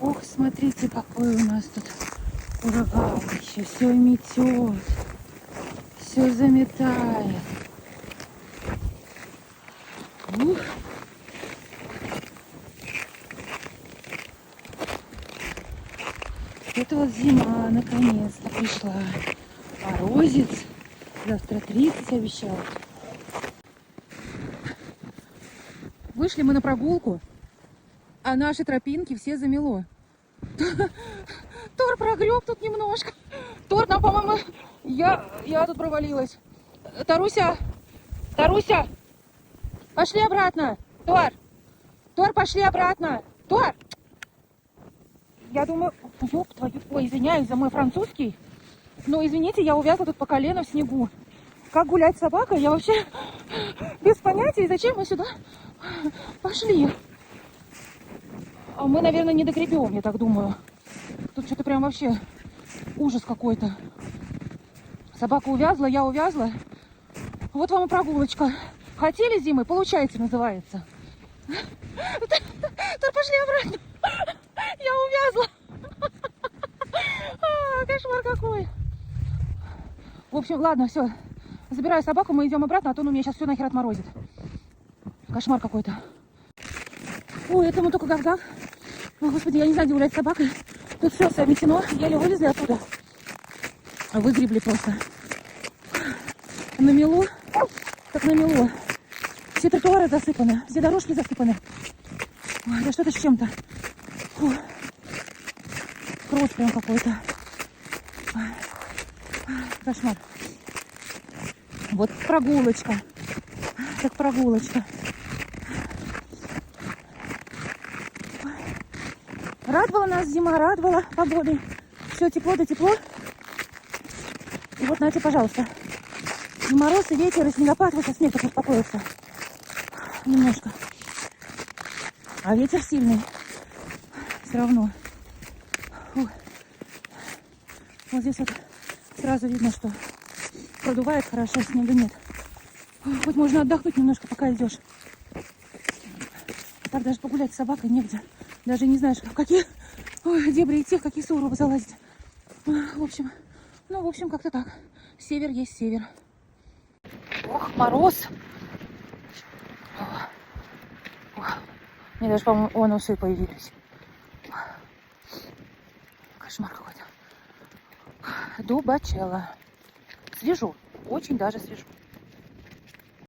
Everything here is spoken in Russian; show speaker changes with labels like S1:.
S1: Ох, смотрите, какой у нас тут ураганище. Все метет, все заметает. Ух. Это вот зима наконец-то пришла. Морозец. Завтра 30 обещают. Вышли мы на прогулку, а наши тропинки все замело. Тор прогреб тут немножко. Тор нам, по-моему, я тут провалилась. Таруся, Таруся, пошли обратно. Тор, пошли обратно. Тор! Я думаю, ёб твою, ой, извиняюсь за мой французский, но извините, я увязла тут по колено в снегу. Как гулять с собакой, я вообще без понятия, зачем мы сюда пошли. Мы, наверное, не догребем, я так думаю. Тут что-то прям вообще ужас какой-то. Собака увязла, я увязла. Вот вам и прогулочка. Хотели зимой, получается, называется. Тор, пошли обратно. Я увязла. Кошмар какой. В общем, ладно, все. Забираю собаку, мы идем обратно, а то он у меня сейчас все нахер отморозит. Кошмар какой-то. Ой, этому только гав-гав. О, господи, я не знаю, где гулять с собакой. Тут все заметено, еле вылезли оттуда. Выгребли просто. Намело, так намело. Все тротуары засыпаны, все дорожки засыпаны. Ой, да что-то с чем-то. Фу. Кровь прям какой-то. Кошмар. Вот прогулочка. Так прогулочка. Радовала нас зима, радовала погодой. Все тепло да тепло. И вот, знаете, пожалуйста. И мороз, и ветер, и снегопад. Вот сейчас снег так успокоился. Немножко. А ветер сильный. Все равно. Фу. Вот здесь вот сразу видно, что продувает хорошо, снега нет. Хоть можно отдохнуть немножко, пока идешь. Так даже погулять с собакой негде. Даже не знаешь, в какие дебри идти, в какие сугробы залазить. В общем, как-то так. Север есть север. Ох, мороз. Мне даже, по-моему, вон усы появились. Кошмар какой-то. Дубачела. Свежо. Очень даже свежо.